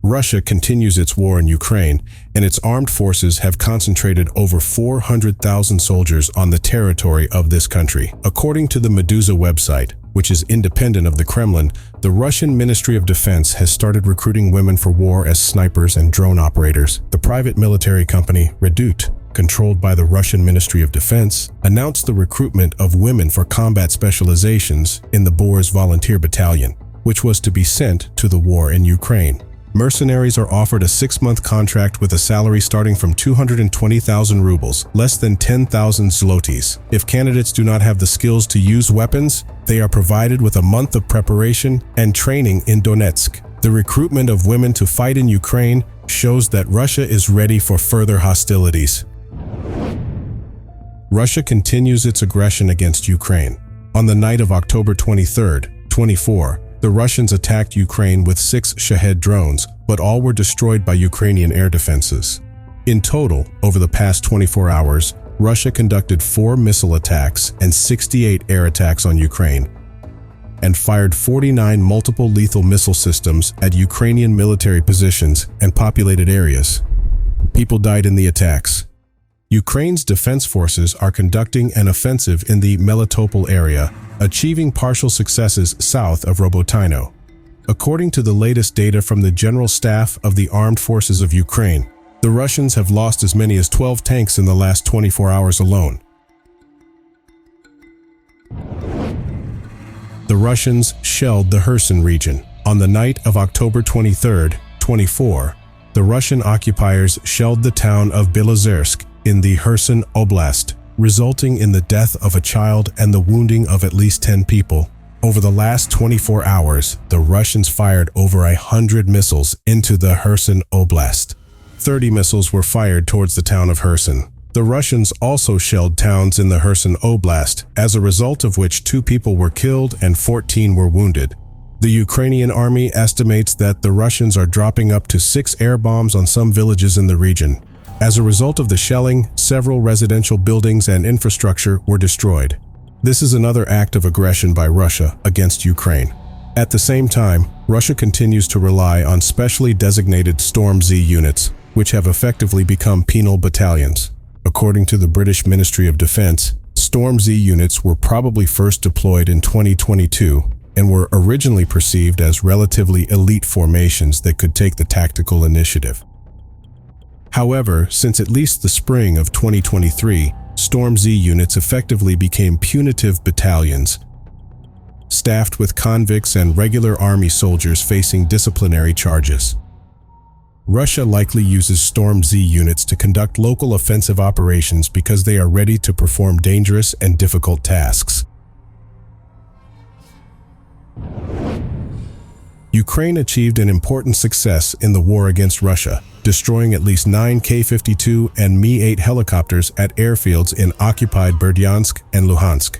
Russia continues its war in Ukraine, and its armed forces have concentrated over 400,000 soldiers on the territory of this country. According to the Meduza website, which is independent of the Kremlin, the Russian Ministry of Defense has started recruiting women for war as snipers and drone operators. The private military company, Redut, controlled by the Russian Ministry of Defense, announced the recruitment of women for combat specializations in the Boers Volunteer Battalion, which was to be sent to the war in Ukraine. Mercenaries are offered a 6-month contract with a salary starting from 220,000 rubles, less than 10,000 zlotys. If candidates do not have the skills to use weapons, they are provided with a month of preparation and training in Donetsk. The recruitment of women to fight in Ukraine shows that Russia is ready for further hostilities. Russia continues its aggression against Ukraine. On the night of October 23, 24, the Russians attacked Ukraine with 6 Shahed drones, but all were destroyed by Ukrainian air defenses. In total, over the past 24 hours, Russia conducted 4 missile attacks and 68 air attacks on Ukraine, and fired 49 multiple lethal missile systems at Ukrainian military positions and populated areas. People died in the attacks. Ukraine's defense forces are conducting an offensive in the Melitopol area, achieving partial successes south of Robotyno. According to the latest data from the General Staff of the Armed Forces of Ukraine, the Russians have lost as many as 12 tanks in the last 24 hours alone. The Russians shelled the Kherson region. On the night of October 23, 24, the Russian occupiers shelled the town of Belozersk in the Kherson Oblast, resulting in the death of a child and the wounding of at least 10 people. Over the last 24 hours, the Russians fired over 100 missiles into the Kherson Oblast. 30 missiles were fired towards the town of Kherson. The Russians also shelled towns in the Kherson Oblast, as a result of which 2 people were killed and 14 were wounded. The Ukrainian army estimates that the Russians are dropping up to 6 air bombs on some villages in the region. As a result of the shelling, several residential buildings and infrastructure were destroyed. This is another act of aggression by Russia against Ukraine. At the same time, Russia continues to rely on specially designated Storm Z units, which have effectively become penal battalions. According to the British Ministry of Defense, Storm Z units were probably first deployed in 2022 and were originally perceived as relatively elite formations that could take the tactical initiative. However, since at least the spring of 2023, Storm Z units effectively became punitive battalions, staffed with convicts and regular army soldiers facing disciplinary charges. Russia likely uses Storm Z units to conduct local offensive operations because they are ready to perform dangerous and difficult tasks. Ukraine achieved an important success in the war against Russia, destroying at least 9 K-52 and Mi-8 helicopters at airfields in occupied Berdyansk and Luhansk.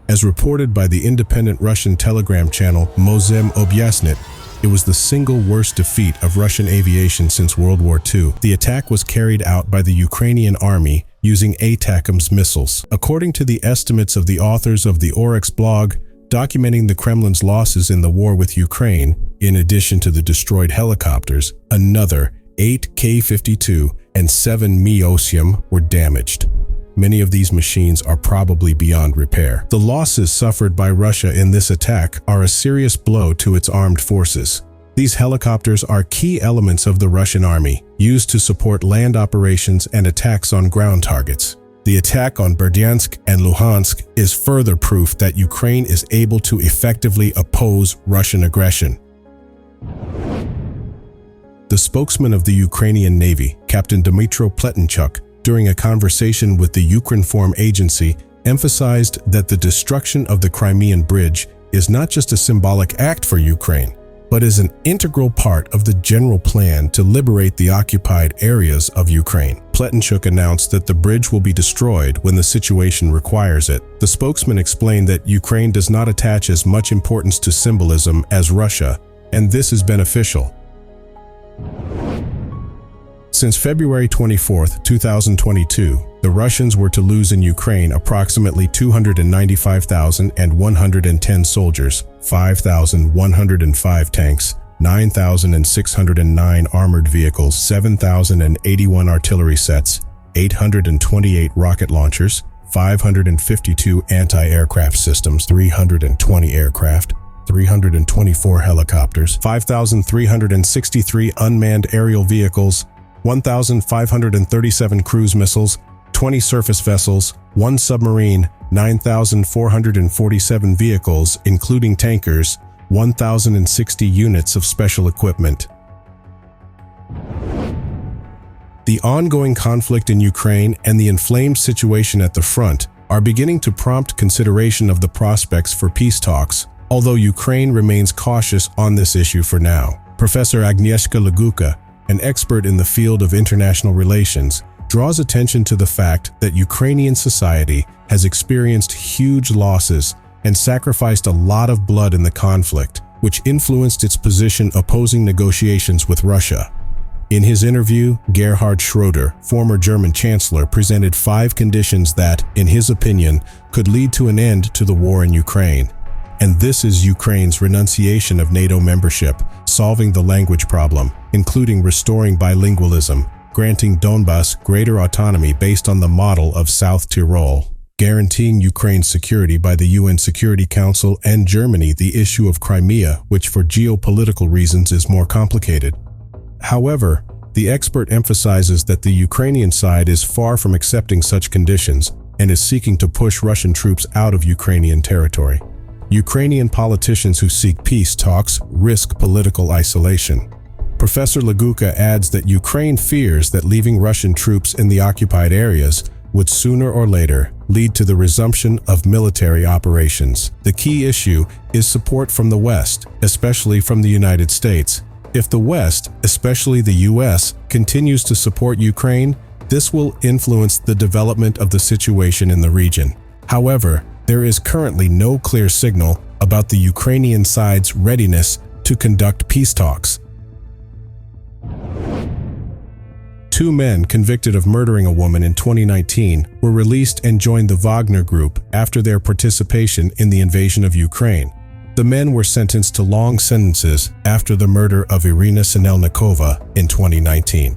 As reported by the independent Russian telegram channel Mozem Obyasnit, it was the single worst defeat of Russian aviation since World War II. The attack was carried out by the Ukrainian army using ATACMS missiles. According to the estimates of the authors of the Oryx blog, documenting the Kremlin's losses in the war with Ukraine, in addition to the destroyed helicopters, another 8 K-52 and 7 Mi-8 were damaged. Many of these machines are probably beyond repair. The losses suffered by Russia in this attack are a serious blow to its armed forces. These helicopters are key elements of the Russian army, used to support land operations and attacks on ground targets. The attack on Berdyansk and Luhansk is further proof that Ukraine is able to effectively oppose Russian aggression. The spokesman of the Ukrainian Navy, Captain Dmytro Pletenchuk, during a conversation with the Ukrinform agency, emphasized that the destruction of the Crimean Bridge is not just a symbolic act for Ukraine, but is an integral part of the general plan to liberate the occupied areas of Ukraine. Pletenchuk announced that the bridge will be destroyed when the situation requires it. The spokesman explained that Ukraine does not attach as much importance to symbolism as Russia, and this is beneficial. Since February 24, 2022, the Russians were to lose in Ukraine approximately 295,110 soldiers, 5,105 tanks, 9,609 armored vehicles, 7,081 artillery sets, 828 rocket launchers, 552 anti-aircraft systems, 320 aircraft, 324 helicopters, 5,363 unmanned aerial vehicles, 1,537 cruise missiles, 20 surface vessels, 1 submarine, 9,447 vehicles, including tankers, 1,060 units of special equipment. The ongoing conflict in Ukraine and the inflamed situation at the front are beginning to prompt consideration of the prospects for peace talks, although Ukraine remains cautious on this issue for now. Professor Agnieszka Laguka, an expert in the field of international relations, draws attention to the fact that Ukrainian society has experienced huge losses and sacrificed a lot of blood in the conflict, which influenced its position opposing negotiations with Russia. In his interview, Gerhard Schroeder, former German chancellor, presented 5 conditions that, in his opinion, could lead to an end to the war in Ukraine. And this is Ukraine's renunciation of NATO membership, solving the language problem, including restoring bilingualism, granting Donbas greater autonomy based on the model of South Tyrol, guaranteeing Ukraine's security by the UN Security Council, and Germany the issue of Crimea, which for geopolitical reasons is more complicated. However, the expert emphasizes that the Ukrainian side is far from accepting such conditions and is seeking to push Russian troops out of Ukrainian territory. Ukrainian politicians who seek peace talks risk political isolation. Professor Laguka adds that Ukraine fears that leaving Russian troops in the occupied areas would sooner or later lead to the resumption of military operations. The key issue is support from the West, especially from the United States. If the West, especially the US, continues to support Ukraine, this will influence the development of the situation in the region. However, there is currently no clear signal about the Ukrainian side's readiness to conduct peace talks. 2 men convicted of murdering a woman in 2019 were released and joined the Wagner Group after their participation in the invasion of Ukraine. The men were sentenced to long sentences after the murder of Irina Sinelnikova in 2019.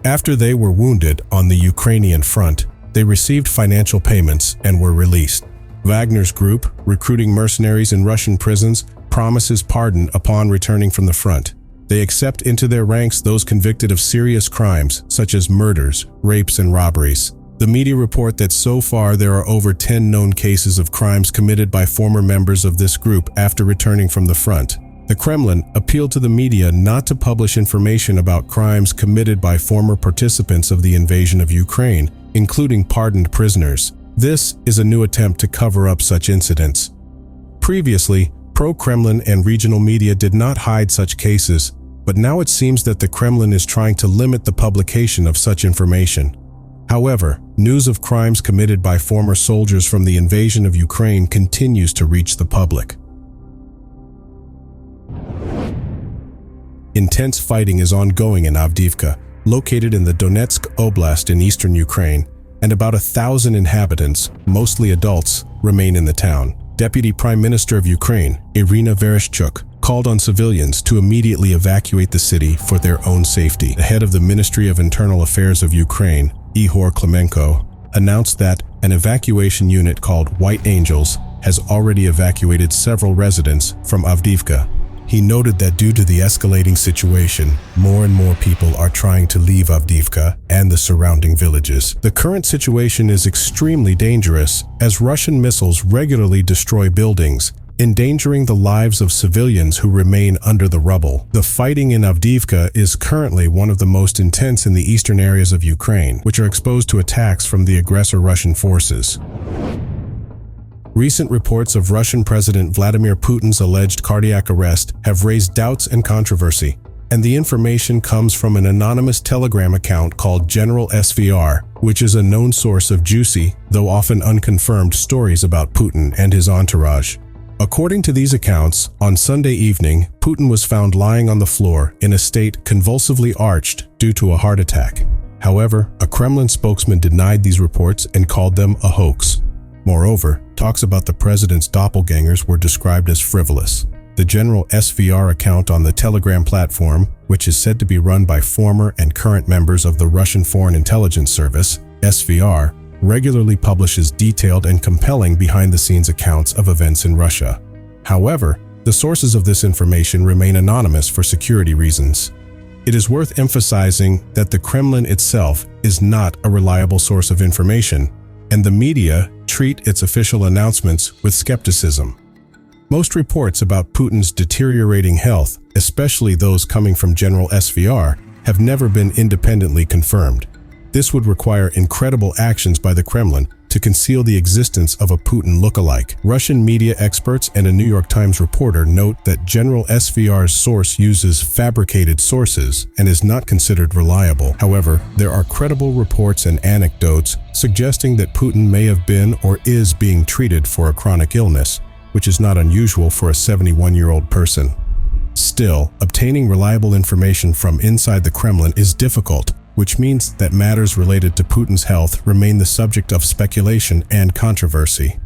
After they were wounded on the Ukrainian front, they received financial payments and were released. Wagner's group, recruiting mercenaries in Russian prisons, promises pardon upon returning from the front. They accept into their ranks those convicted of serious crimes such as murders, rapes, and robberies. The media report that so far there are over 10 known cases of crimes committed by former members of this group after returning from the front. The Kremlin appealed to the media not to publish information about crimes committed by former participants of the invasion of Ukraine, including pardoned prisoners. This is a new attempt to cover up such incidents. Previously, pro-Kremlin and regional media did not hide such cases, but now it seems that the Kremlin is trying to limit the publication of such information. However, news of crimes committed by former soldiers from the invasion of Ukraine continues to reach the public. Intense fighting is ongoing in Avdiivka, located in the Donetsk Oblast in eastern Ukraine, and about 1,000 inhabitants, mostly adults, remain in the town. Deputy Prime Minister of Ukraine, Irina Vereshchuk, called on civilians to immediately evacuate the city for their own safety. The head of the Ministry of Internal Affairs of Ukraine, Ihor Klemenko, announced that an evacuation unit called White Angels has already evacuated several residents from Avdiivka. He noted that due to the escalating situation, more and more people are trying to leave Avdiivka and the surrounding villages. The current situation is extremely dangerous as Russian missiles regularly destroy buildings, endangering the lives of civilians who remain under the rubble. The fighting in Avdiivka is currently one of the most intense in the eastern areas of Ukraine, which are exposed to attacks from the aggressor Russian forces. Recent reports of Russian President Vladimir Putin's alleged cardiac arrest have raised doubts and controversy, and the information comes from an anonymous Telegram account called General SVR, which is a known source of juicy, though often unconfirmed, stories about Putin and his entourage. According to these accounts, on Sunday evening, Putin was found lying on the floor in a state convulsively arched due to a heart attack. However, a Kremlin spokesman denied these reports and called them a hoax. Moreover, talks about the president's doppelgangers were described as frivolous. The general SVR account on the Telegram platform, which is said to be run by former and current members of the Russian Foreign Intelligence Service, SVR, regularly publishes detailed and compelling behind-the-scenes accounts of events in Russia. However, the sources of this information remain anonymous for security reasons. It is worth emphasizing that the Kremlin itself is not a reliable source of information, and the media treat its official announcements with skepticism. Most reports about Putin's deteriorating health, especially those coming from General SVR, have never been independently confirmed. This would require incredible actions by the Kremlin to conceal the existence of a Putin lookalike. Russian media experts and a New York Times reporter note that General SVR's source uses fabricated sources and is not considered reliable. However, there are credible reports and anecdotes suggesting that Putin may have been or is being treated for a chronic illness, which is not unusual for a 71-year-old person. Still, obtaining reliable information from inside the Kremlin is difficult, which means that matters related to Putin's health remain the subject of speculation and controversy.